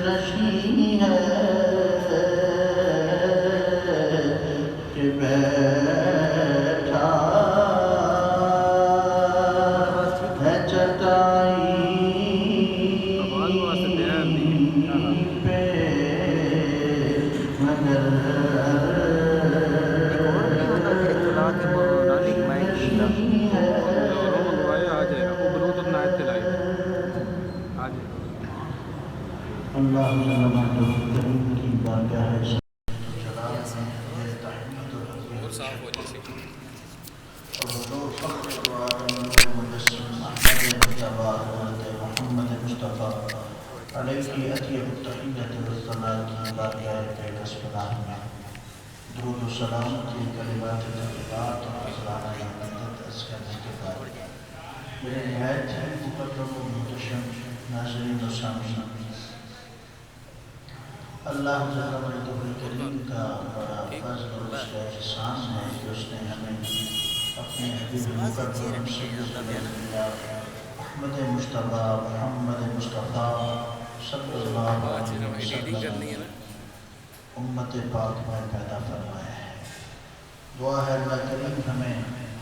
نشیں ہے کہ بیٹھا ہے چٹائی پہ مگر نشیں ہے۔ اللہ کریم کی بارگاہ جلال میں یہ تحمید و اور حضور فخر العالم مجسم احمد مجتبی حضرت محمد مصطفیٰ علیہ اطیب التحیت والصلاۃ کی بارگاہ پیغس پناہ میں درود و سلام کی کلمات طیبات اور ازرانہ عقیدت از کرنے کے بعد میرے نہایت ہی مکرم و محتشم ناظرین و سامعین، اللہ جل مجدہ الکریم کا بڑا فضل اور اس کا احسان ہے کہ اس نے ہمیں اپنے حبیب مکرم سید الانبیاء احمد مصطفیٰ محمد مصطفیٰ صلی اللہ علیہ وسلم امت پاک میں پیدا فرمایا ہے۔ دعا ہے اللہ کریم ہمیں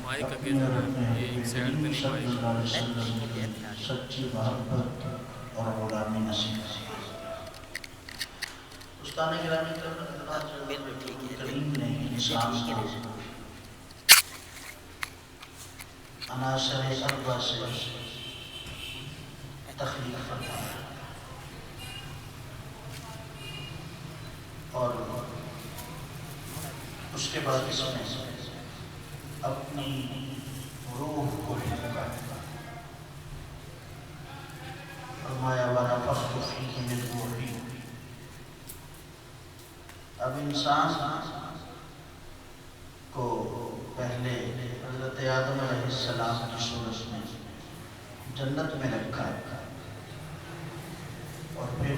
اپنے اور اپنے حبیب کریم صلی اللہ علیہ وسلم کی سچی محبت اور غلامی نصیب کرے۔ استاد گرامی کریم نے انسان کو عناصر اربع سے تخلیق فرمایا اور اس کے بعد اس میں اپنی روح کو پھونکا، فرمایا وَنَفَخْتُ فِيهِ مِنْ رُوحِي۔ اب انسان کو پہلے حضرت آدم علیہ السلام کی صورت میں جنت میں رکھا اور پھر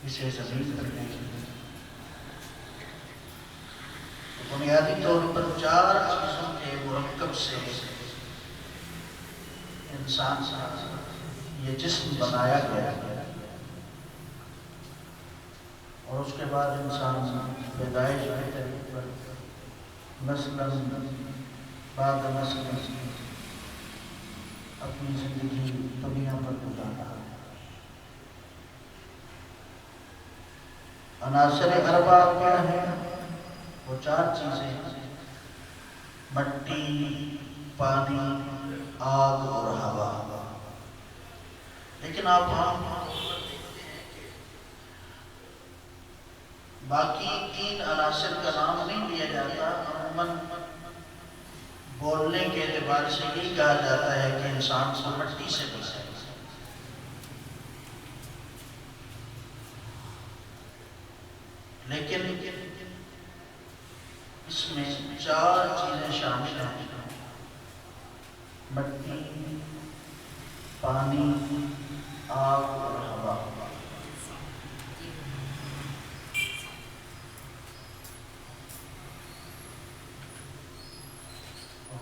اسے زمین پر بھیجا۔ بنیادی طور پر 4 چیزوں کے مرکب سے انسان یہ جسم بنایا گیا اور اس کے بعد انسان پیدائش کے طریقے پر مثلاً بعد مثلاً اپنی زندگی دنیا پر گزارا۔ عناصر اربع کیا ہیں؟ وہ 4 چیزیں ہیں: مٹی، پانی، آگ اور ہوا۔ لیکن آپ باقی 3 عناصر کا نام نہیں لیا جاتا۔ عموماً بولنے کے اعتبار سے یہ کہا جاتا ہے کہ انسان کو مٹی سے بنایا، لیکن اس میں 4 چیزیں شامل ہیں: مٹی، پانی، آگ اور ہوا۔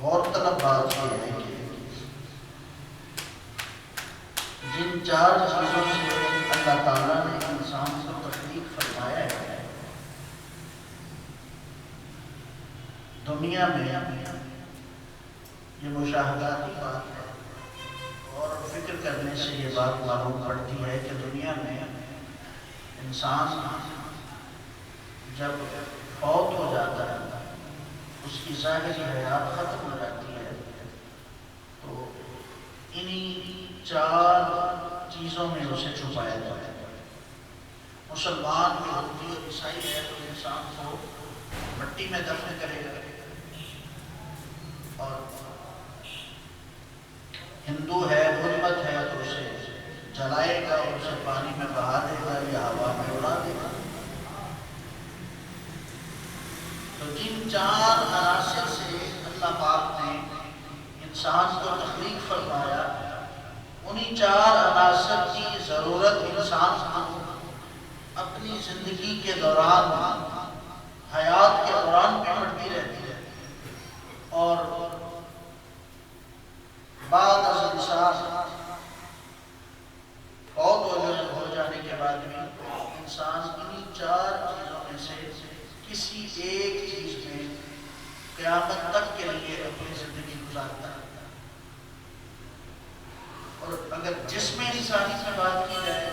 غور طلب بات یہ ہے کہ جن 4 چیزوں سے اللہ تعالیٰ نے انسان کو تخلیق فرمایا ہے، دنیا میں یہ مشاہداتی بات ہے اور فکر کرنے سے یہ بات معلوم پڑتی ہے کہ دنیا میں انسان جب فوت ہو جاتا ہے، اس کی ظاہری حیات ختم ہو جاتی ہے، تو انہی 4 چیزوں میں اسے چھپایا جاتا ہے۔ مسلمان یہودی اور عیسائی ہے تو انسان کو مٹی میں دفن کرے گا، اور ہندو ہے، بدھ مت ہے تو اسے جلائے گا اور اسے پانی میں بہا دے گا یا ہوا میں اڑا دے گا۔ تو جن 4 عناصر سے اللہ پاک نے انسان کو تخلیق فرمایا، انہی 4 عناصر کی ضرورت انسان کو اپنی زندگی کے دوران، حیات کے دوران بھی پڑتی رہتی ہے، اور بعد از انسان بعد بھی انسان انہی 4 چیزوں میں سے کسی ایک چیز میں قیامت تک کے لیے اپنی زندگی گزارتا ہے۔ اور اگر جسم انسانی سے بات کی جائے،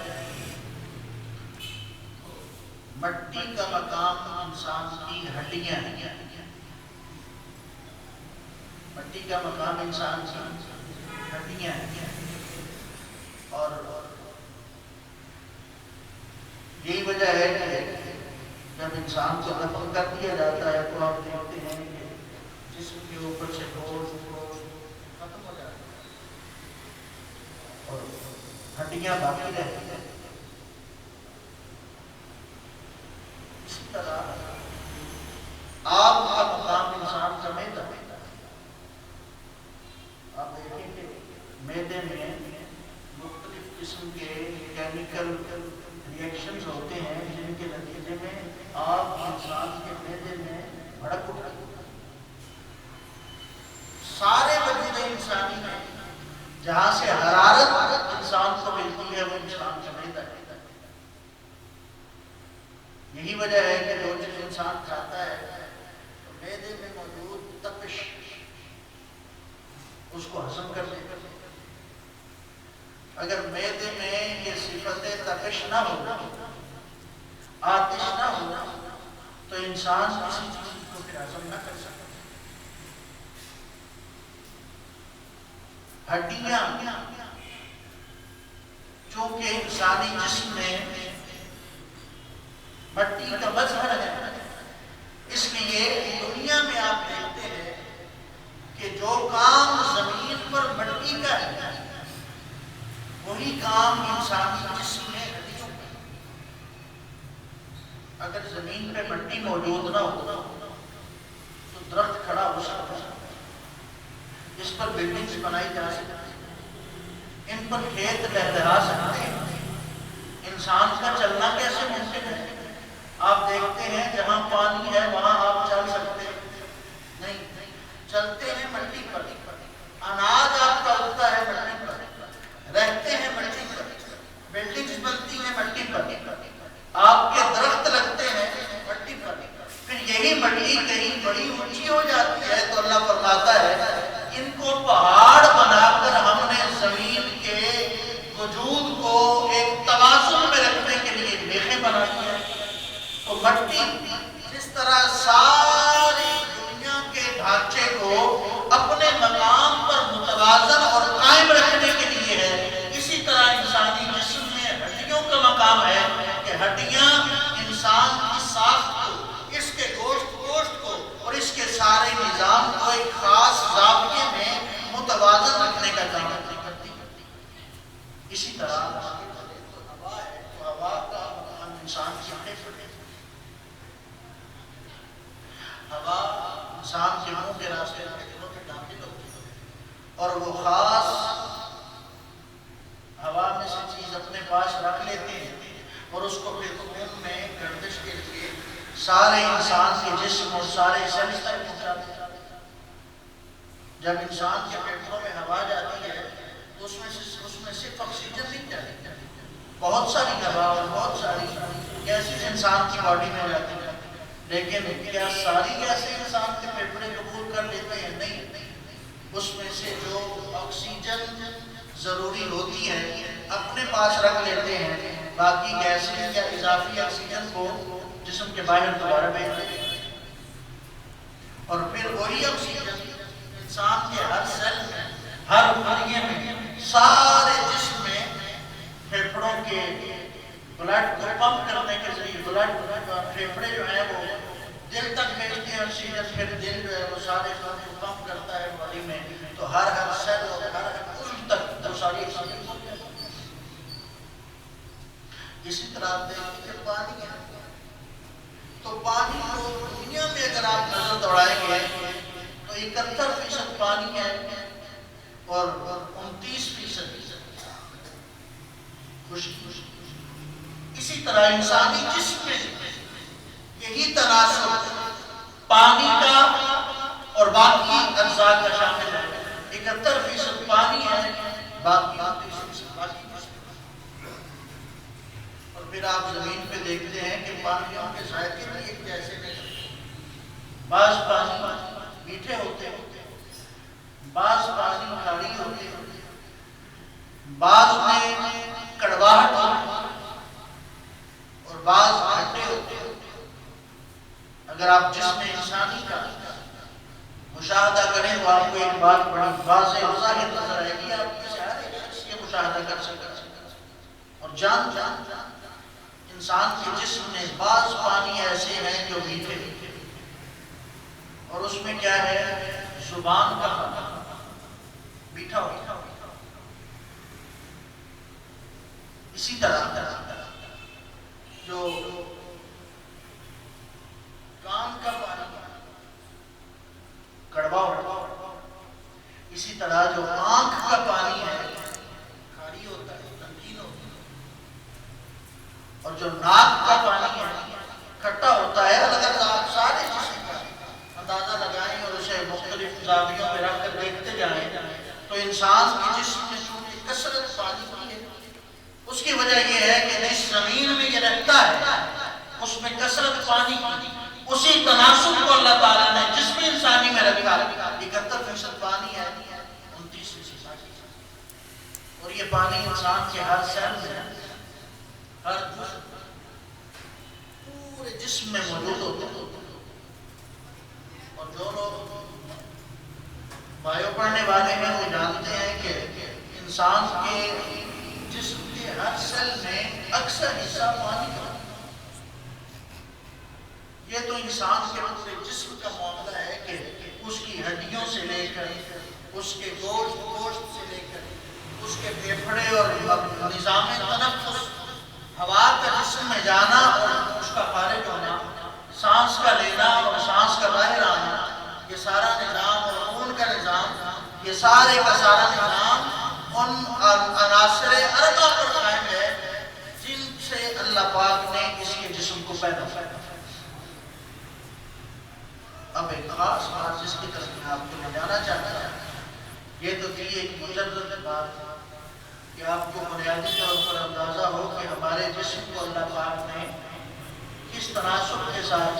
مٹی کا مقام انسان کی ہڈیاں ہیں، مٹی کا مقام انسان کی ہڈیاں ہیں، اور یہی وجہ ہے کہ جب انسان کو دفن کر دیا جاتا ہے تو آپ دیکھتے ہیں کہ جسم کے اوپر سے گوشت ختم ہو جاتا ہے اور ہڈیاں باقی رہتی ہیں۔ اسی طرح آپ کا مقام انسان کا معدہ، آپ دیکھیں کہ معدے میں مختلف قسم کے کیمیکل ریئیکشنز ہوتے ہیں جن کے نتیجے میں آپ انسان کے معدے میں بھڑک اٹھتی ہے۔ سارے وجود انسانی میں جہاں سے حرارت انسان کو ملتی ہے وہ انسان کا معدہ ہے۔ یہی وجہ ہے کہ جو چیز انسان کھاتا ہے تو معدے میں موجود تپش اس کو ہضم کر دیتا ہے۔ اگر معدے میں یہ صفت تپش نہ ہو، آتش نہ ہو، تو انسان کسی چیز کو پھر ہضم نہ کر سکتا۔ ہڈیاں چونکہ انسانی جسم میں مٹی کا مظہر ہے، اس لیے دنیا میں آپ دیکھتے ہیں کہ جو کام زمین پر مٹی کا ہے وہی کام انسانی جسم میں ہڈیوں کا ہے۔ اگر زمین پہ مٹی موجود نہ ہو تو درخت کھڑا ہو سکتا ہے، اس پر بلڈنگز بنائی جا سکتی ہیں، ان پر کھیت لہلہا سکتے ہیں، انسان کا چلنا کیسے ممکن ہے؟ آپ دیکھتے ہیں جہاں پانی ہے وہاں آپ چل سکتے نہیں، چلتے ہیں مٹی پر، اناج آپ کا اگتا ہے مٹی پر، رہتے ہیں مٹی پر، بلڈنگز بنتی ہیں مٹی پر، آپ کے درخت لگتے ہیں مٹی پر، پھر یہی مٹی کہیں بڑی اونچی ہو جاتی ہے تو اللہ فرماتا ہے ان کو پہاڑ بنا کر ہم نے زمین کے وجود کو ایک توازن میں رکھنے کے لیے میخیں بنائی ہیں۔ تو مٹی جس طرح ساری دنیا کے ڈھانچے کو اپنے مقام پر متوازن اور قائم رکھنے کے لیے ہے، اسی طرح انسانی جسم میں ہڈیوں کا مقام ہے کہ ہڈیاں انسان کی ساخت کو، اس کے گوشت کو اور اس کے سارے نظام کو ایک خاص ضابطے میں متوازن رکھنے کا کام کرتی ہے۔ اسی طرح ہوا ہے تو ہوا کا مقام انسان کی پھیپھڑے، ہوا انسان کے منہ کے راستے پھیپھڑوں میں داخل ہوتی ہے اور وہ خاص ہوا میں سے چیز اپنے پاس رکھ لیتے ہیں اور اس کو پھر خون میں گردش کے لیے سارے انسان کے جسم اور سارے سیلز تک پہنچاتے ہیں۔ جب انسان کے پھیپھڑوں میں ہوا جاتی ہے تو اس میں صرف آکسیجن نہیں جاتی، بہت ساری ہوا اور بہت ساری گیسز انسان کی باڈی میں جاتی ہیں، لیکن کیا ساری گیسیں انسان کے پھیپھڑے قبول کر لیتے ہیں؟ نہیں، اس میں سے جو آکسیجن ضروری ہوتی ہے اپنے پاس رکھ لیتے ہیں، باقی گیسیں یا اضافی آکسیجن کو جسم کے باہر دوبارہ بھیج دیتے ہیں، اور پھر وہی آکسیجن انسان کے ہر سیل میں، ہر خلیے میں، سارے جسم میں پھیپھڑوں کے بلڈ کو پمپ کرنے کے ذریعے بلڈ پھیپھڑے جو ہیں وہ دل تک بھیجتے ہیں آکسیجن، پھر دل جو ہے وہ سارے خون کو پمپ کرتا ہے باڈی میں، تو ہر سیل اور ہر عضو تک وہ ساری آکسیجن پہنچ جاتی ہے۔ اسی طرح آپ دیکھیں کہ پانی ہے تو پانی کو دنیا میں اگر آپ نظر دوڑائیں گے تو 71% پانی ہے اور 29% خشکی۔ اسی طرح انسانی جسم میں یہی تناسب پانی کا اور باقی اجزاء کا شامل ہے، 71% پانی ہے، باقی 29% باقی۔ اور پھر آپ زمین پہ دیکھتے ہیں کہ پانیوں کے ذائقے بھی ایک جیسے نہیں، بعض پانی میٹھے ہوتے ہیں، بعض پانی کھاری ہوتے ہیں، بعض میں کڑواہٹ ہوتی ہے اور بعض کھٹے ہوتے ہیں۔ اگر آپ جسم انسانی کا مشاہدہ کریں تو آپ کو ایک بات بڑی واضح اور ظاہر نظر آئے گی، آپ کسی ہر ایک شخص کے مشاہدہ کر سکتے اور جان انسان کے جسم میں بعض پانی ایسے ہیں جو میٹھے اور اس میں کیا ہے، زبان کا پانی میٹھا ہوتا ہے۔ اسی طرح جو کان کا پانی کڑوا ہوتا ہے، اسی طرح جو آنکھ کا پانی ہے کھاری ہوتا ہے، نمکین ہوتا ہے، اور جو ناک کا پانی ہے کھٹا ہوتا ہے۔ اگر آپ سارے جسم کا اندازہ لگائیں اور اسے مختلف زاویوں میں رکھ کر دیکھتے جائیں تو انسان کے جسم میں چونکہ کثرت پانی کی ہے، اس کی وجہ یہ ہے کہ جس زمین میں یہ رہتا ہے اس میں کثرت پانی کی، اسی تناسب کو اللہ تعالیٰ نے جسم انسانی میں رکھا۔ 71% پانی ہے، 29% اور یہ پانی انسان کے ہر سیل میں ہے، ہر پورے جسم میں موجود ہوتا ہے۔ اور جو لوگ بایو پڑھنے والے ہیں وہ جانتے ہیں کہ انسان کے جسم کے ہر سیل میں اکثر حصہ پانی کا، یہ تو انسان کے پورے جسم کا معاملہ ہے کہ اس کی ہڈیوں سے لے کر اس کے گوشت سے لے کر اس کے پھیپھڑے اور نظام تنفس، ہوا کا جسم میں جانا اور اس کا خارج ہونا، سانس کا لینا اور سانس کا باہر آنا، یہ سارا نظام اور خون کا نظام، یہ سارے کا سارا نظام ان عناصر اربع پر قائم ہے جن سے اللہ پاک نے اس کے جسم کو پیدا کیا۔ اب ایک خاص بات جس کی طرف میں آپ کو جانا چاہتا ہوں، یہ تو تھی ایک مجرد بات کہ آپ کو بنیادی طور پر اندازہ ہو کہ ہمارے جسم کو اللہ پاک نے کس تناسب کے ساتھ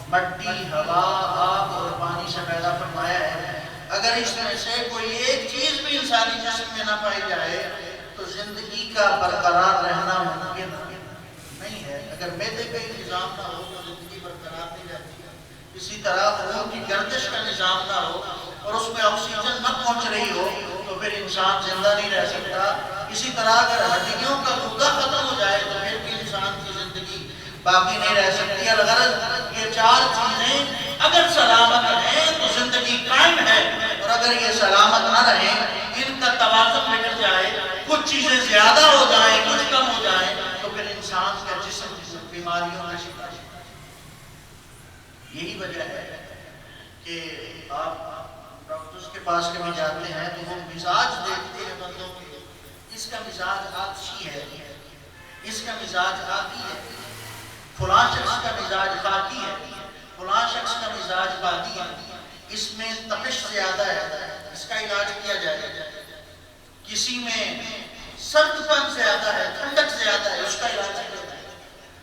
مٹی، ہوا، آب اور پانی سے پیدا فرمایا ہے۔ اگر اس میں سے کوئی ایک چیز بھی انسانی جسم میں نہ پائی جائے تو زندگی کا برقرار رہنا ممکن نہیں ہے۔ اگر معدے کا نظام نہ ہو تو زندگی برقرار نہیں رہتی۔ اسی طرح خون کی گردش کا نظام نہ ہو اور اس میں آکسیجن نہ پہنچ رہی ہو تو پھر انسان زندہ نہیں رہ سکتا۔ اسی طرح اگر ہڈیوں کا غدہ ختم ہو جائے تو پھر بھی انسان کی زندگی باقی نہیں رہ سکتی۔ الغرض یہ چار چیزیں اگر سلامت ہیں تو زندگی قائم ہے، اور اگر یہ سلامت نہ رہیں، ان کا توازن بگڑ جائے، کچھ چیزیں زیادہ ہو جائیں، کچھ کم ہو جائیں، تو پھر انسان کا جسم بیماریوں کا شکار ہے۔ یہی وجہ ہے کہ آپ ڈاکٹرز کے پاس کبھی جاتے ہیں تو وہ مزاج دیکھتے ہیں بندوں کے، اس کا مزاج آتشی ہے، اس کا مزاج آتی ہے، فلاں شخص کا مزاج خاکی ہے، فلاں شخص کا مزاج بادی ہے، اس میں تپش زیادہ ہے، اس کا علاج کیا جائے، کسی میں سرد پن زیادہ ہے، ٹھنڈک زیادہ ہے، اس کا علاج کیا جائے۔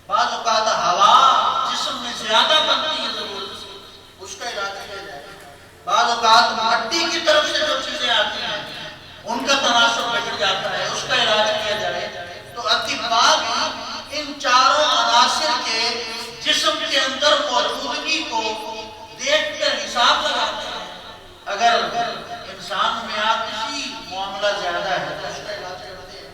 بعض اوقات ہوا جسم میں زیادہ بنتی ہے ضرورت سے، اس کا علاج کیا جائے۔ بعض اوقات مٹی کی طرف سے جو چیزیں آتی ہیں ان کا تناسب بگڑ جاتا ہے، اس کا علاج کیا جائے۔ تو اطباء بھی ان چاروں عناصر کے جسم کے اندر موجودگی کو دیکھ کر حساب لگاتے ہیں۔ اگر انسان میں آتشی معاملہ زیادہ ہے تو اس کا علاج کرتے ہیں،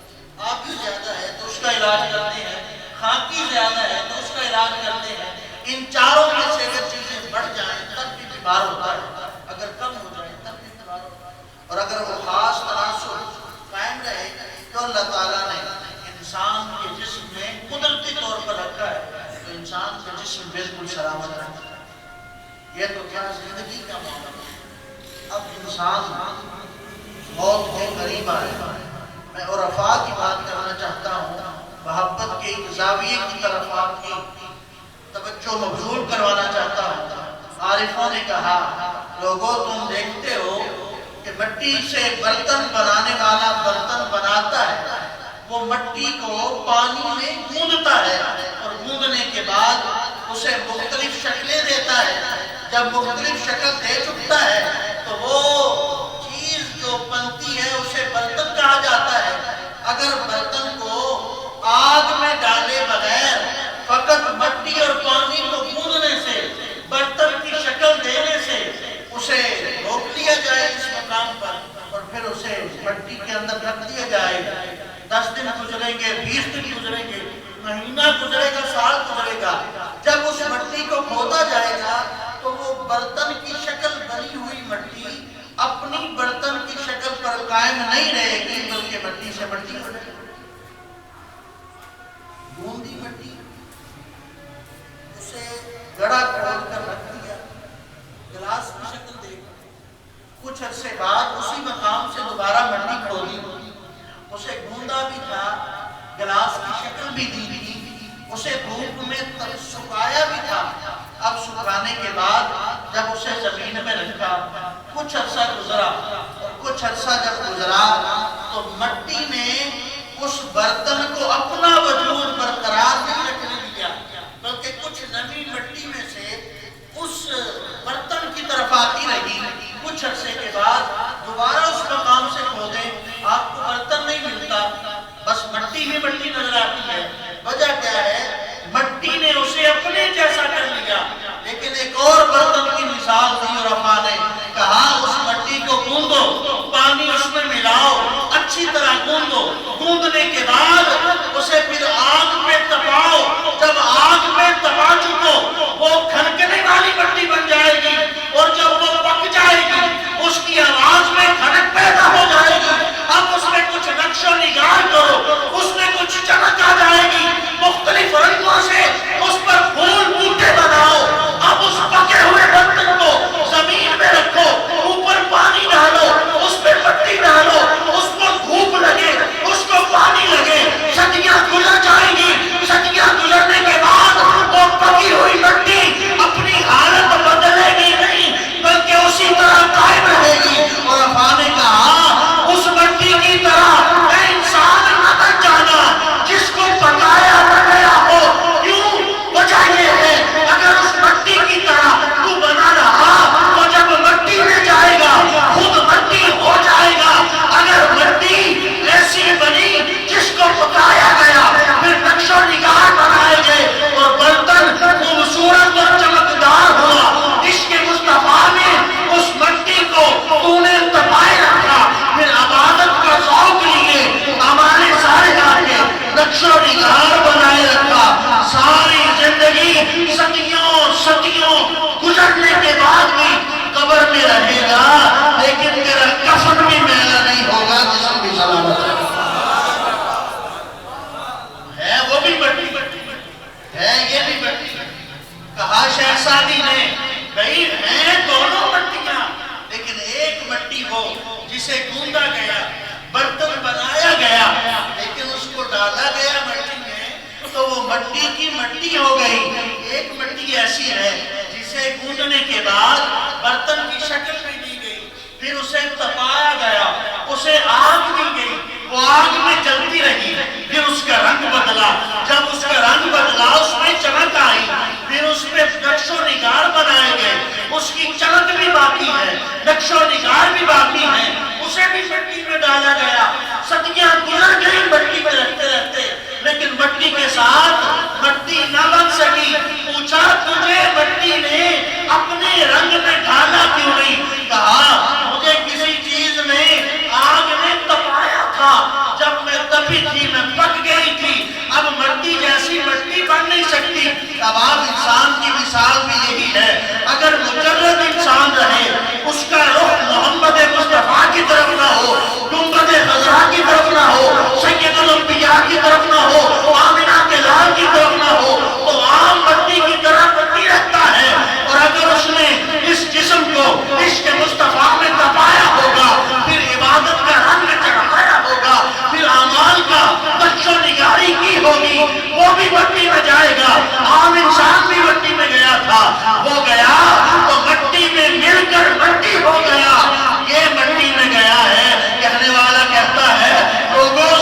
آبی زیادہ ہے تو اس کا علاج کرتے ہیں، خاکی زیادہ ہے تو اس کا علاج کرتے ہیں۔ ان چاروں میں سے اگر چیزیں بڑھ جائیں تب بھی بیمار ہوتا ہے، اگر کم ہو جائیں تب بھی بیمار ہوتا ہے۔ اور اگر وہ خاص تناسب قائم رہے تو اللہ تعالیٰ نے انسان کے جسم میں قدرتی طور پر رکھا ہے تو انسان کا جسم بالکل سلامت رہتا ہے۔ یہ تو کیا زندگی کا معاملہ۔ اب انسان موت کے قریب آئے، میں عرفاء کی بات کرنا چاہتا ہوں، محبت کے ایک زاویے کی طرف آپ کی توجہ مبذول کروانا چاہتا ہوں۔ عارفوں نے کہا، لوگوں تم دیکھتے ہو کہ مٹی سے برتن بنانے والا برتن بناتا ہے وہ مٹی کو پانی میں گوندتا ہے اور گوندنے کے بعد اسے مختلف شکلیں دیتا ہے. جب مختلف شکل دے چکتا ہے تو وہ چیز جو بنتی ہے اسے برتن کہا جاتا ہے. اگر برتن کو آگ میں ڈالے بغیر فقط مٹی اور پانی کو گوندنے سے، برتن کی شکل دینے سے اسے روک لیا جائے اس مقام پر اور پھر اسے مٹی کے اندر رکھ دیا جائے، 10 دن گزریں گے، 20 دن گزریں گے، مہینہ گزرے گا، سال گزرے گا، جب اس مٹی کو کھودا جائے گا تو وہ برتن کی شکل بنی ہوئی مٹی اپنی برتن کی شکل پر قائم نہیں رہے گی بلکہ مٹی سے مٹی بنے گی. گوندی مٹی اسے گڑا کھود کر رکھ دیا، گلاس کی شکل دے گا. کچھ عرصے بعد اسی مقام سے دوبارہ مٹی کھودی، اسے گوندا بھی تھا، گلاس کی شکل بھی دی تھی، اسے دھوپ میں سکھایا بھی تھا. اب سکھانے کے بعد جب اسے زمین میں رکھا، کچھ عرصہ گزرا اور کچھ عرصہ جب گزرا تو مٹی نے اس برتن کو اپنا وجود برقرار نہیں رکھنے دیا بلکہ کچھ نمی مٹی میں سے اس برتن کی طرف آتی رہی. کچھ عرصے کے بعد دوبارہ اس مقام سے کھودیں، آپ کو برتن نہیں ملتا، بس مٹی ہی مٹی نظر آتی ہے. وجہ کیا ہے؟ مٹی نے اسے اپنے جیسا کر لیا. لیکن ایک اور برتن کی مثال دی اور افا نے کہا اس مٹی کو گوندو، پانی اس میں ملاؤ، اچھی طرح گوندو، گوندنے کے بعد اسے پھر آگ پہ تپاؤ. جب آگ پہ تپا چکو وہ کھنکنے والی مٹی بن جائے گی اور جب وہ پک جائے گی اس کی آواز میں کھنک پیدا ہو جائے گی. اب اس میں کچھ نقش و نگار کرو، اس میں کچھ چمک آ جائے گی، مختلف رنگوں سے اس پر پھول بوٹے بناؤ. اب اس پکے ہوئے برتن کو زمین میں رکھو، اوپر پانی ڈالو، اس پہ مٹی ڈالو، اس کو دھوپ لگے، اس کو پانی لگے، صدیاں گزر جائیں گی. صدیاں گزرنے کے بعد وہ پکی ہوئی مٹی اپنی حالت بدلے گی نہیں بلکہ اسی طرح قائم رہے گی. اور افا نے کہا اس مٹی کی طرح اے انسان نہ بن جانا جس کو پکایا نہ گیا ہو. کیوں؟ وجہ یہ ہے اگر اس مٹی کی طرح تو بنا رہا تو جب مٹی میں جائے گا خود مٹی ہو جائے گا. اگر مٹی ایسی بنی جس کو پکایا گیا پھر نقش و نگار بنائے گئے اور برتن خوبصورت اور چمکدار ہوا. عشق مصطفیٰ نے اس مٹی کو تو نے تپائے رکھا، پھر عبادت کا ذوق لیے ہمارے سارے آگے نقش و نگار بنائے رکھا. ساری زندگی صدیوں گزرنے کے بعد بھی قبر میں رہے گا لیکن تیرا کفن بھی میلا نہیں ہوگا، جسم بھی سلامت ہے. وہ بھی مٹی ہے، یہ بھی مٹی. کہا شہزادی نے بھئی ہیں دونوں مٹیاں لیکن ایک مٹی وہ جسے گوندا گیا، برتن بنایا گیا لیکن اس کو ڈالا گیا مٹی میں تو وہ مٹی کی مٹی ہو گئی. ایک مٹی ایسی ہے جسے گوندنے کے بعد برتن کی شکل بھی دی گئی، پھر اسے تپایا گیا، اسے آگ دی گئی، وہ آگ میں جلتی رہی، پھر اس کا رنگ بدلا. جب اس کا رنگ بدلا اس میں چمک آئی، پھر اس میں نقش و نگار بنائے گئے. اس کی چمک بھی باقی ہے، نقش و نگار بھی باقی ہے، اسے بھی مٹی میں ڈالا گیا. صدیاں گزر گئی مٹی میں رہتے رہتے لیکن مٹی کے ساتھ مٹی نہ بن سکی. پوچھا تجھے مٹی نے اپنے رنگ میں ڈھالا کیوں نہیں؟ کہا مجھے کسی چیز نے آگ میں تپایا تھا، جب میں تپی تھی میں پک گئی تھی، اب مٹی جیسی مٹی بن نہیں سکتی. اب آپ انسان کی مثال بھی یہی ہے. اگر مجرد انسان رہے اس کا رخ محمد مصطفیٰ کی طرف نہ ہو، گنبد خضرا کی طرف نہ ہو، سید الانبیاء کی طرف نہ ہو، آمنہ کے لال کی طرف نہ ہو تو عام مٹی کی طرح مٹی رہتا ہے. اور اگر اس نے اس جسم کو عشق مصطفیٰ میں تپایا ہوگا، پھر عبادت کا رنگ چڑھایا ہوگا، پھر اعمال کا نقش و نگاری کی ہوگی، وہ بھی مٹی میں جائے گا. عام انسان بھی مٹی میں گیا تھا، وہ گیا تو مٹی میں مل کر مٹی ہو گیا. یہ مٹی میں گیا ہے. کہنے والا کہتا ہے لوگوں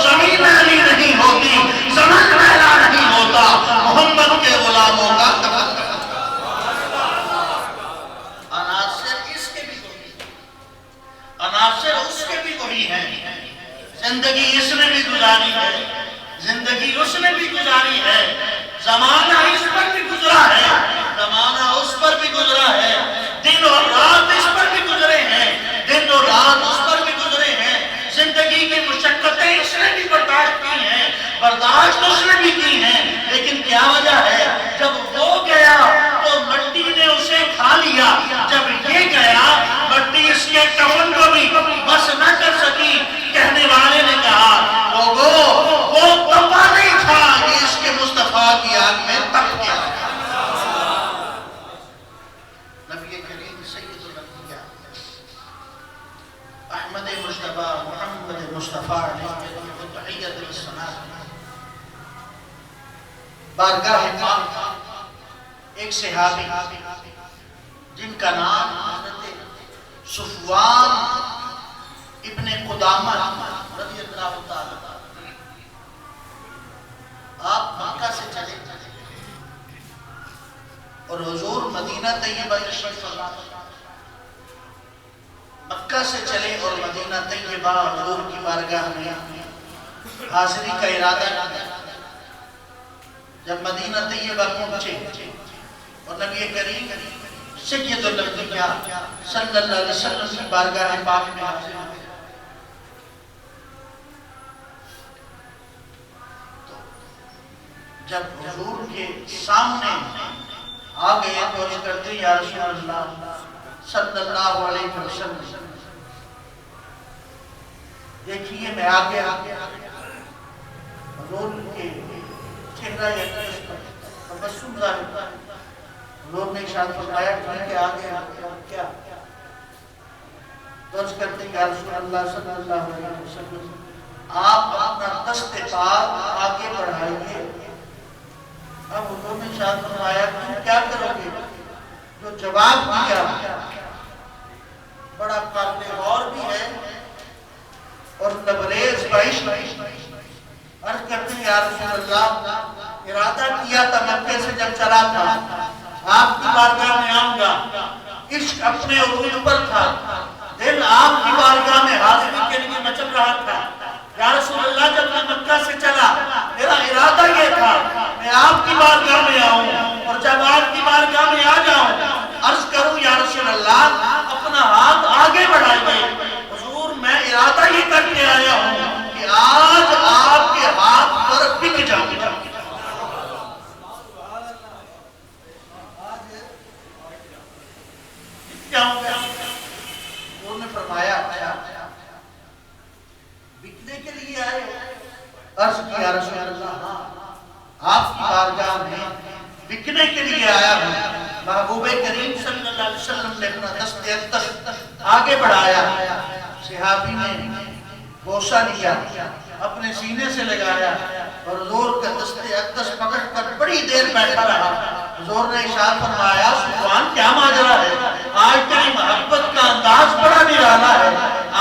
اس نے بھی گزاری ہے، زمانہ اس پر بھی گزرا ہے، زمانہ اس پر بھی گزرا ہے، دن اور رات اس پر بھی گزرے ہیں، دن اور رات اس پر بھی گزرے ہیں، زندگی کی مشقتیں اس نے بھی برداشت کی ہیں، برداشت اس نے بھی کی ہیں، لیکن کیا وجہ ہے؟ جب وہ گیا تو مٹی نے اسے کھا لیا، جب یہ گیا مٹی اس کے کفن کو بھی بس نہ کر سکی۔ کہنے والے نے کہا وہ تپا نہیں تھا، یہ اس کے مصطفیٰ کی آگ میں تپ گیا۔ نبی کریم سید الانبیاء احمد مجتبی محمد مصطفیٰ علیہ تحیت الصلاۃ بارگاہ پاک ایک صحابی جن کا نام حضرت صفوان ابن قدامہ رضی اللہ تعالیٰ، آپ مکہ سے چلے اور حضور مدینہ طیبہ تشریف فرما، مکہ سے چلے اور مدینہ طیبہ حضور کی بارگاہ میں حاضری کا ارادہ کیا۔ جب مدینہ طیبہ پہنچے اور نبی کریم سید الانبیاء صلی اللہ علیہ وسلم کی بارگاہ پاک میں حاضر ہوئے، جب حضور کے سامنے آ گئے تو عرض کرتے یا رسول اللہ صلی اللہ علیہ وسلم، دیکھیے میں آگے حضور کے چہرہ تبسم ظاہر، حضور نے ارشاد فرمایا کہ آگے کیا؟ تو عرض کرتے یا رسول اللہ صلی اللہ علیہ وسلم آپ اپنا دست پاک آگے بڑھائیے۔ اب حضور نے ارشاد فرمایا تم کیا کرو گے؟ جو جواب دیا بڑا قابل غور بھی ہے اور لبریز بعشق، عرض کرتے ہیں یا رسول اللہ ارادہ کیا تھا مکے سے جب چلا تھا آپ کی بارگاہ میں آؤں گا، عشق اپنے عروج پر تھا، دل آپ کی بارگاہ میں حاضری کے لیے مچل رہا تھا۔ یا رسول اللہ جب میں مکہ سے چلا میرا ارادہ یہ تھا میں آپ کی بارگاہ میں آؤں، اور جب آپ کی بارگاہ میں آ جاؤں عرض کروں یا رسول اللہ اپنا ہاتھ آگے بڑھائیے۔ حضور میں ارادہ یہ کر کے آیا ہوں کہ آج آپ کے ہاتھ پر بک جاؤں گا۔ انہوں نے فرمایا بکنے کے لیے آئے؟ عرض کیا یا رسول اللہ آپ کی بارگاہ میں بکنے کے لیے آیا ہوں۔ محبوب کریم صلی اللہ علیہ وسلم نے اپنا دست اقدس آگے بڑھایا، صحابی نے بوسہ لیا، اپنے سینے سے لگایا اور حضور کا دست اقدس پکڑ کر بڑی دیر بیٹھا رہا۔ حضور نے ارشاد فرمایا صفوان کیا ماجرا ہے؟ آج تیری محبت کا انداز بڑا نرالا ہے،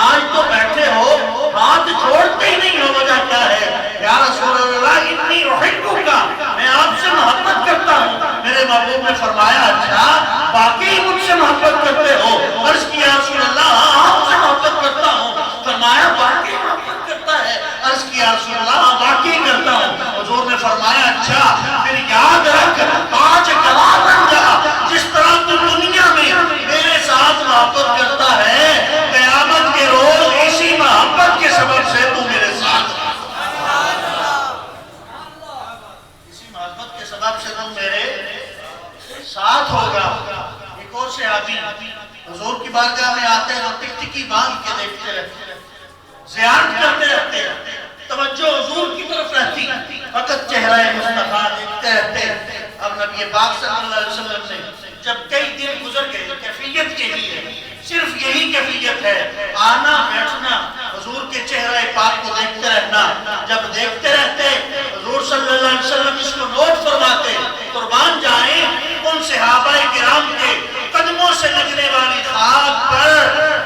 آج تو بیٹھے ہو ہاتھ چھوڑتے ہی نہیں ہو، وجہ کیا ہے؟ یا رسول اللہ انی احبک، میں آپ سے محبت کرتا ہوں۔ میرے محبوب نے فرمایا اچھا باقی مجھ سے محبت کرتے ہو؟ عرض کیا رسول اللہ آپ سے محبت کرتا ہوں۔ فرمایا باقی محبت کرتا ہے؟ عرض کیا رسول اللہ باقی کرتا ہوں۔ حضور نے فرمایا اچھا پھر یاد رکھ پانچ گواہ بن جا، جس طرح تو دنیا میں میرے ساتھ محبت کرتا ہے قیامت کے روز اسی محبت کے سبب سے تو میرے ساتھ، اسی محبت کے سبب سے تم میرے ساتھ ہوگا۔ ایک اور صحابی حضور کی بارگاہ میں آتے ہیں اور ٹکٹکی باندھ کے دیکھتے رہتے، زیارت کرتے رہتے، توجہ حضور کی طرف رہتی، فقط چہرہ مصطفیٰ دیکھتے رہتے۔ اب نبی پاک صلی اللہ علیہ وسلم نے جب کئی دن گزر گئے، کیفیت یہی ہے، صرف یہی کیفیت ہے، آنا بیٹھنا حضور کے چہرہ پاک کو دیکھتے رہنا۔ جب دیکھتے رہتے حضور صلی اللہ علیہ وسلم اس کو نوٹ فرماتے، قربان جائیں ان صحابہ کرام کے قدموں سے لگنے والی خاک پر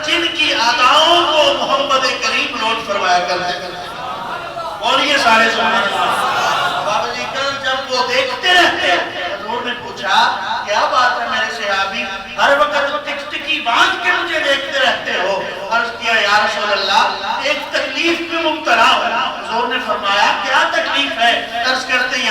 جن کی اداؤں کو محمد کریم نوٹ فرمایا کرتے تھے۔ بولیے سارے سبحان اللہ۔ بابا جی کل جب وہ دیکھتے رہتے حضور نے پوچھا کیا بات ہے میرے صحابی، ہر وقت ٹکٹکی باندھ کے مجھے دیکھتے رہتے ہو؟ عرض کیا یا رسول اللہ ایک تکلیف میں مبتلا ہوں۔ حضور نے فرمایا کیا تکلیف ہے؟ عرض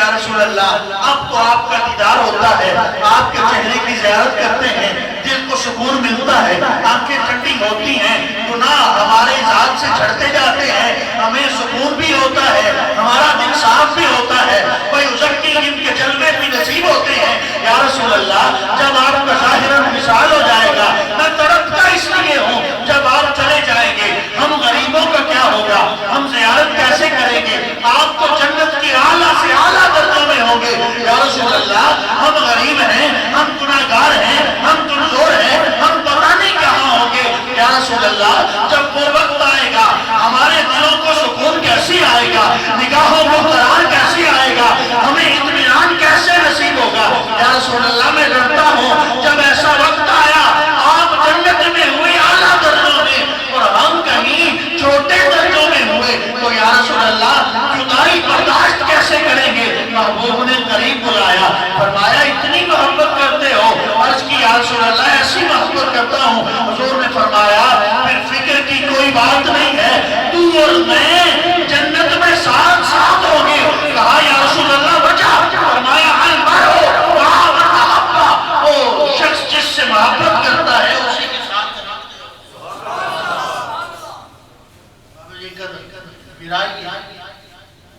یا رسول اللہ اب تو آپ کا دیدار ہوتا ہے، آپ کے چہرے کی زیارت کرتے ہیں، دل کو سکون ملتا ہے، آنکھیں ٹھنڈی ہوتی ہیں، گناہ ہمارے ذات سے جھڑتے جاتے ہیں، ہمیں سکون بھی ہوتا ہے، ہمارا دل صاف بھی ہوتا ہے، کوئی ازکیہم کے جلوے بھی نصیب ہوتے ہیں۔ یا رسول اللہ جب آپ کا ظاہراً وصال ہو جائے گا، میں تڑپتا اس لیے ہوں، جب آپ چلے جائیں گے ہم غریبوں کا کیا ہوگا، ہم زیارت کیسے کریں گے؟ آپ تو جنت کی اعلیٰ سے اعلیٰ درجوں میں ہوں گے۔ یا رسول اللہ ہم غریب ہیں، ہم گناہگار ہیں، ہم کمزور ہیں، ہم پتہ نہیں کہاں ہوں گے۔ یا رسول اللہ جب وہ وقت آئے گا ہمارے دلوں کو سکون کیسے آئے گا، نگاہوں کو قرار کیسے آئے گا، ہمیں اطمینان کیسے نصیب ہوگا؟ یا رسول اللہ میں ڈرتا ہوں جب ایسا وقت آیا آپ جنت میں ہوئے اعلیٰ درجوں میں اور ہم کہیں چھوٹے درجوں میں ہوئے تو یا رسول اللہ جدائی برداشت کیسے کریں گے؟ محبوب نے قریب بلایا، فرمایا اتنی محبت کرتے ہو؟ عرض کی یا رسول اللہ ایسی محبت کرتا ہوں۔ حضور نے فرمایا پھر فکر کی کوئی بات نہیں ہے، تو اور میں جنت میں ساتھ ساتھ ہوں گے۔ کہا یا رسول اللہ وجہ؟ فرمایا المرء مع من احب، وہ شخص جس سے محبت کرتا ہے اسی کے ساتھ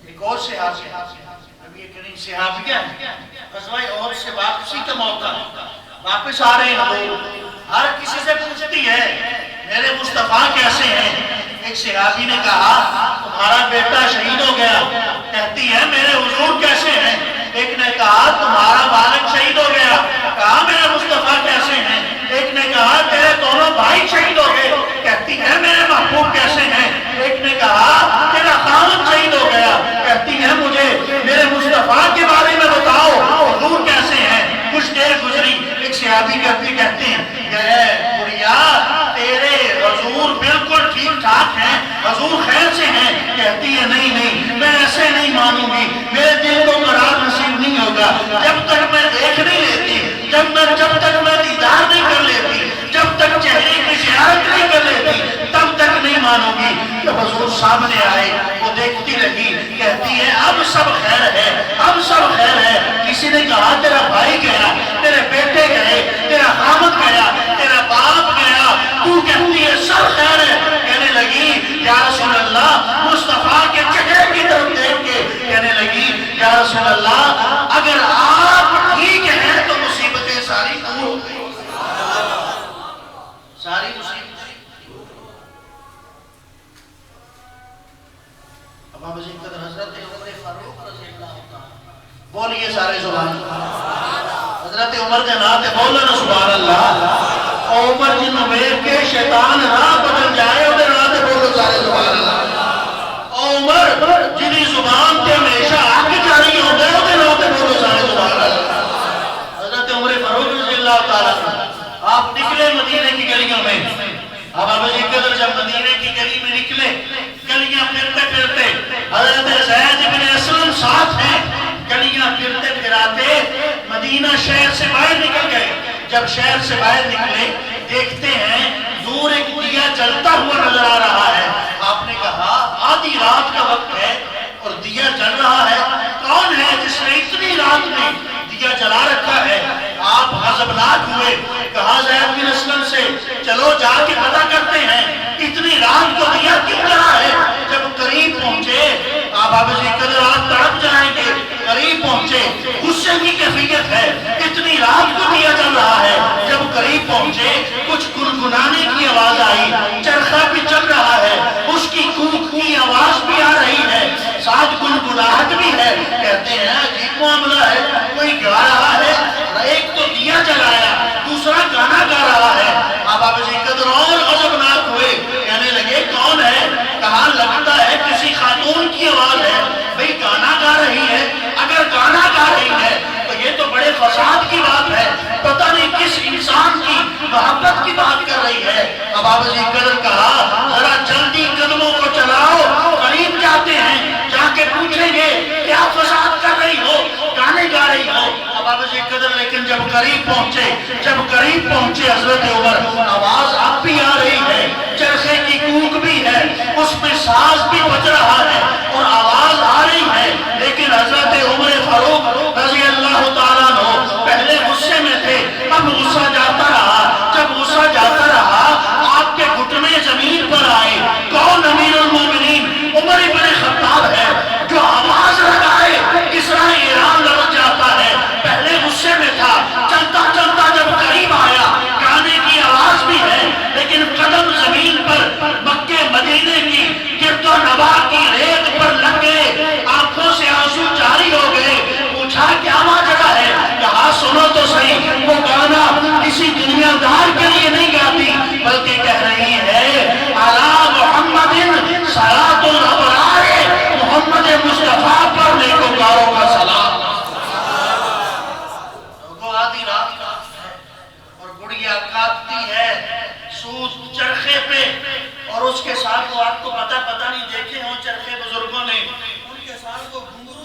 ایک اور صحابی نبی کریم صحابیہ غزوہ احد سے واپسی کا موقع، واپس آ رہے ہیں لوگ، ہر کسی سے پوچھتی ہے میرے مصطفیٰ کیسے ہیں؟ ایک صحابی نے کہا تمہارا بیٹا شہید ہو گیا، کہتی ہے میرے حضور کیسے ہیں؟ ایک نے کہا تمہارا والد شہید ہو گیا، کہا میرے مصطفیٰ کیسے ہیں؟ ایک نے کہا تیرے دونوں بھائی شہید ہو گئے، کہتی ہے میرے محبوب کیسے ہیں؟ ایک نے کہا تیرا خاوند شہید ہو گیا، کہتی ہے مجھے میرے مصطفیٰ کے بارے میں بتاؤ حضور کیسے ہیں؟ کچھ دیر گزری، ایک صحابی کہتے ہیں بڑھیا تیرے حضور بالکل ٹھیک ٹھاک ہیں، حضور خیر سے ہیں؟ کہتی ہے نہیں میں ایسے نہیں مانوں گی، میرے دل کو قرار نصیب نہیں ہوگا جب تک میں دیکھ نہیں لیتی، جب تک میں دیدار نہیں کر لیتی، جب تک چہرے کی زیارت نہیں کر لیتی تب تک نہیں مانوں گی۔ جب حضور سامنے آئے وہ دیکھتی رہی، کہتی ہے اب سب خیر ہے، اب سب خیر ہے۔ کسی نے کہا تیرا بھائی گیا، تیرے بیٹے گئے، تیرا خامد گیا، تیرا باپ گیا، تو کہتی ہے سب خیر ہے۔ کہنے لگی یا رسول اللہ مصطفیٰ کے چہرے کی طرف دیکھ کے کہنے لگی یا رسول اللہ اگر آپ ٹھیک ہیں تو مصیبتیں ساری دور ہو گئی، ساری مصیبتیں۔ اب آپ عزیز قدر حضرت عمر فاروق رضی اللہ عنہ بولیے سارے سبحان اللہ، حضرت عمر کے ناتے بولنا سبحان اللہ، عمر جنہوں ویب کے شیطان راہ بدل جائے انہیں ناتے بولو سارے سبحان اللہ، عمر جنہی زبان کے ہمیشہ آگ جاری ہو گئے انہیں ناتے بولو سارے سبحان اللہ۔ حضرت عمر فاروق رضی اللہ تعالیٰ آپ نکلے مدینے کی گلیوں میں، اب آپ عزیز قدر جب مدینے کی گلی میں نکلے، گلیاں پھرتے پھرتے حضرت زید بن اسلم ساتھ ہیں، گلیاں پھرتے پھراتے مدینہ شہر سے باہر نکل گئے۔ جب شہر سے باہر نکلے دیکھتے ہیں دور ایک دیا جلتا ہوا نظر آ رہا ہے۔ آپ نے کہا آدھی رات کا وقت ہے اور دیا جل رہا ہے، کون ہے جس نے اتنی رات میں دیا جلا رکھا ہے؟ آپ غضبناک ہوئے، کہا زید بن اسلم سے چلو جا کے پتہ کرتے ہیں اتنی رات کو دیا کیوں جلا ہے۔ جب قریب پہنچے آپ قدر آپ تڑپ جائیں گے، قریب پہنچے غصے کی کیفیت ہے، اتنی رات کو دیا جل رہا ہے۔ جب قریب پہنچے کچھ گنگنانے کی آواز آئی، چرخہ بھی چل رہا ہے، اس کی کوک کی آواز بھی آ رہی ہے، ساتھ گنگناہٹ بھی ہے۔ کہتے ہیں عجیب معاملہ ہے، کوئی گا رہا ہے، ایک تو دیا جلایا دوسرا گانا گا رہا ہے۔ اب آپ قدر اور غضبناک ہوئے، کہنے لگے کون ہے؟ کہا لگتا ہے کسی خاتون کی آواز ہے۔ بھئی گانا گا رہی ہے، اگر گانا گا رہی ہے تو یہ تو بڑے فساد کی بات ہے، پتہ نہیں کس انسان کی محبت کی بات کر رہی ہے۔ اب آپ نے قدر کہا ذرا جلدی قدموں کو چلاؤ، قریب جاتے ہیں، جا کے پوچھیں گے کیا فساد کر رہی ہو، گانے گا رہی ہو۔ اب آپ نے قدر لیکن جب قریب پہنچے حضرت عمر، آواز اب بھی آ رہی ہے، چرخے کی کوک بھی ہے، اس میں ساز بھی بج رہا ہے اور آواز آ رہی ہے، لیکن حضرت عمر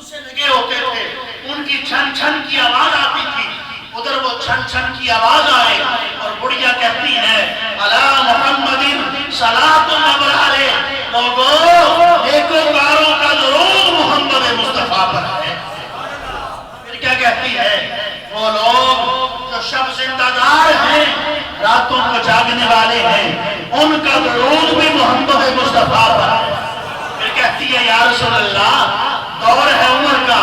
سے لگے ہوتے تھے، ان کی چھن چھن کی آواز آتی تھی، ادھر وہ چھن چھن کی آواز آئے اور بڑھیا کہتی ہے علی محمد صلاۃ الابرار، لوگوں نیکوکاروں کا درود محمد مصطفیٰ پر ہے۔ پھر کیا کہتی ہے؟ وہ لوگ جو شب زندہ دار ہیں، راتوں کو جاگنے والے ہیں، ان کا درود بھی محمد مصطفیٰ پر ہے۔ پھر کہتی ہے یا رسول اللہ دور ہے عمر کا،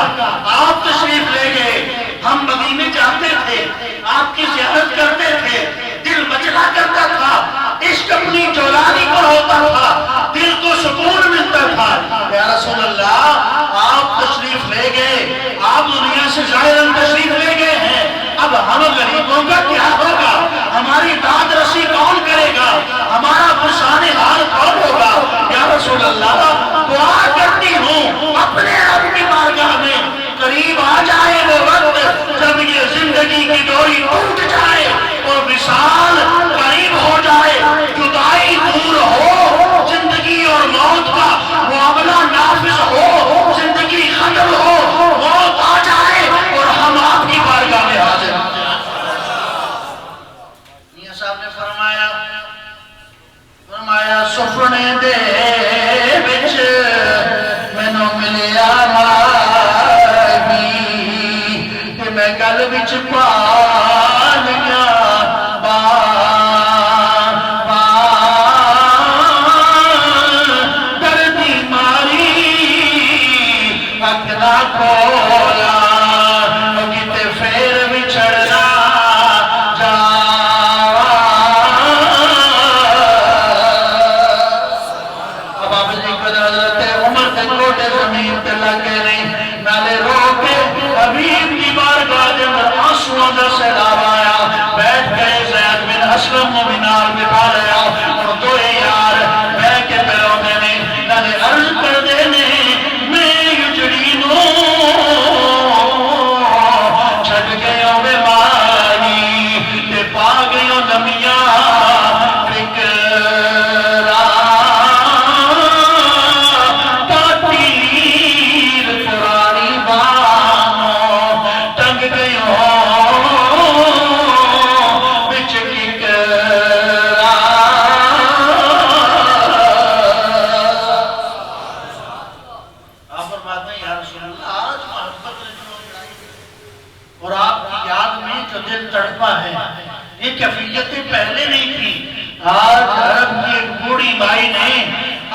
آپ تشریف لے گئے، ہم مدینے جاتے تھے، آپ کی زیارت کرتے تھے، دل مچلا کرتا تھا، عشق اپنی جولانی پر ہوتا تھا، دل کو سکون ملتا تھا۔ یا رسول اللہ آپ تشریف لے گئے، آپ دنیا سے ظاہراً تشریف لے گئے ہیں، اب ہم غریبوں کا کیا ہوگا؟ ہماری داد رسی کون کرے گا؟ ہمارا پرسان حال کون ہوگا؟ یا رسول اللہ دعا کرتی ہوں اپنے رب کی بارگاہ میں، قریب آ جائے وہ وقت جب یہ زندگی کی ڈوری ٹوٹ جائے اور وصال قریب ہو جائے، جدائی دور ہو، زندگی اور موت کا معاملہ نافذ ہو، زندگی ختم ہو، موت آ جائے اور ہم آپ کی بارگاہ میں حاضر ہوں۔ میاں صاحب نے فرمایا سفرنے دے بچ مینوں ملیا مائی تے میں گل وچ پا لیا دردی ماری اکھ نہ کھولا کتے پھر بچھڑنا جا۔ اب آپ ذکر حضرت عمر کے گوٹے زمین تے لگے نہیں، نالے رو کے حبیب کی بارگاہ دے اندر آنسوؤں دا سیلاب آیا، بیٹھ گئے زید بن اسلم و بنال بٹھا لیا اور دو یار بیٹھ کے پیروں دے نہیں، نالے عرض کر دے نہیں میں یجڑی نو چھٹ گئے ہوں بے مانی تے پا گئے ہوں نمیاں فکرہ پاتیر پرانی بانوں ٹنگ گئے ہوں بچ ککرہ۔ آپ فرماتے ہیں یا رسول اللہ آج محبت نے جو اور آپ کی یاد میں جو دل تڑپا ہے، یہ کیفیتیں پہلے نہیں تھی۔ آج عرب کی ایک بوڑھی مائی نے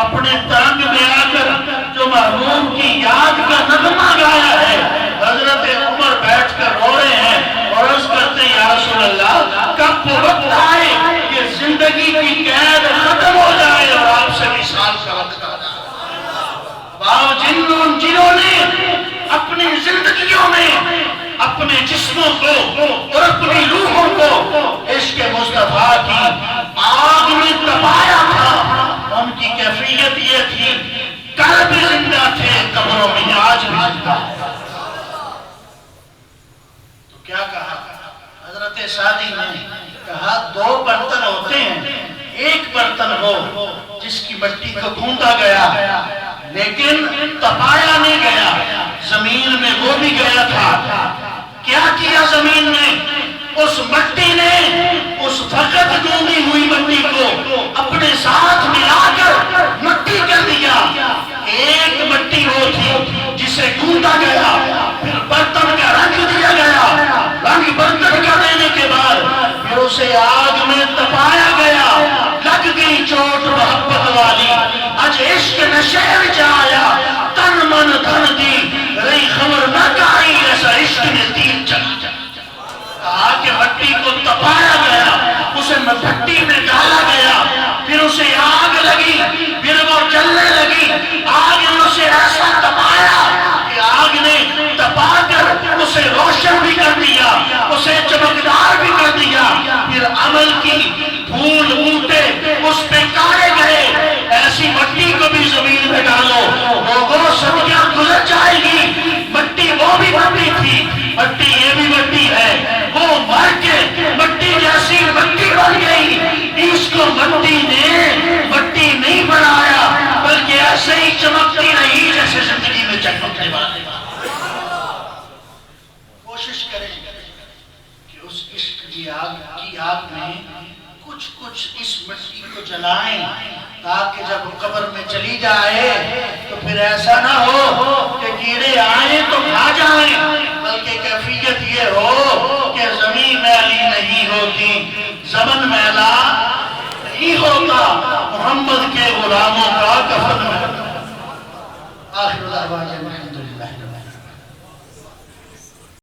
اپنے ترنگ میں آ کر جو محروم کی یاد کا نغمہ گایا ہے، حضرت عمر بیٹھ کر رو رہے ہیں اور عرض کرتے ہیں یا رسول اللہ کب وہ وقت آئے کہ زندگی کی قید ختم ہو جائے اور آپ سے وصال کا وقت آ جائے۔ جنہوں نے اپنی زندگیوں میں اپنے جسموں کو اور اپنی روحوں کو عشق مصطفیٰ کی آگ میں تپایا تھا، ان کی کیفیت یہ تھی کل بھی زندہ تھے، قبروں میں آج بھی زندہ ہے۔ تو کیا کہا حضرت سعدی نے؟ کہا دو برتن ہوتے ہیں، ایک برتن ہو جس کی مٹی کو گھوندا گیا لیکن تپایا نہیں گیا، زمین میں وہ بھی گیا تھا۔ کیا کیا زمین نے؟ اس مٹی نے اس فقط گوندی ہوئی مٹی کو اپنے ساتھ ملا کر مٹی کر دیا۔ ایک مٹی وہ تھی جسے گوندا گیا، پھر برتن کا رنگ دیا گیا، رنگ برتن کا دینے کے بعد پھر اسے آگ میں تپایا گیا، لگ گئی چوٹ محبت والی، اج عشق نشے وچ آیا، تن من دھن دی رہی خبر نہ کاری، ایسا عشق نے تیر چلا۔ کہا کہ مٹی کو تپایا گیا، اسے مٹی میں ڈالا گیا، پھر اسے آگ لگی، پھر وہ جلنے لگی، آگ نے اسے ایسا تپایا کہ آگ نے تپا کر اسے روشن بھی کر دیا، اسے چمکدار بھی کر دیا، پھر عمل کی کو جلائیں تاکہ جب قبر میں چلی جائے تو پھر ایسا نہ ہو کہ کیڑے آئیں تو کھا جائیں، بلکہ کیفیت یہ ہو کہ زمین میلی نہیں ہوتی، زمن میلا نہیں ہوتا، محمد کے غلاموں کا کفن میلا۔ آخر دعوانا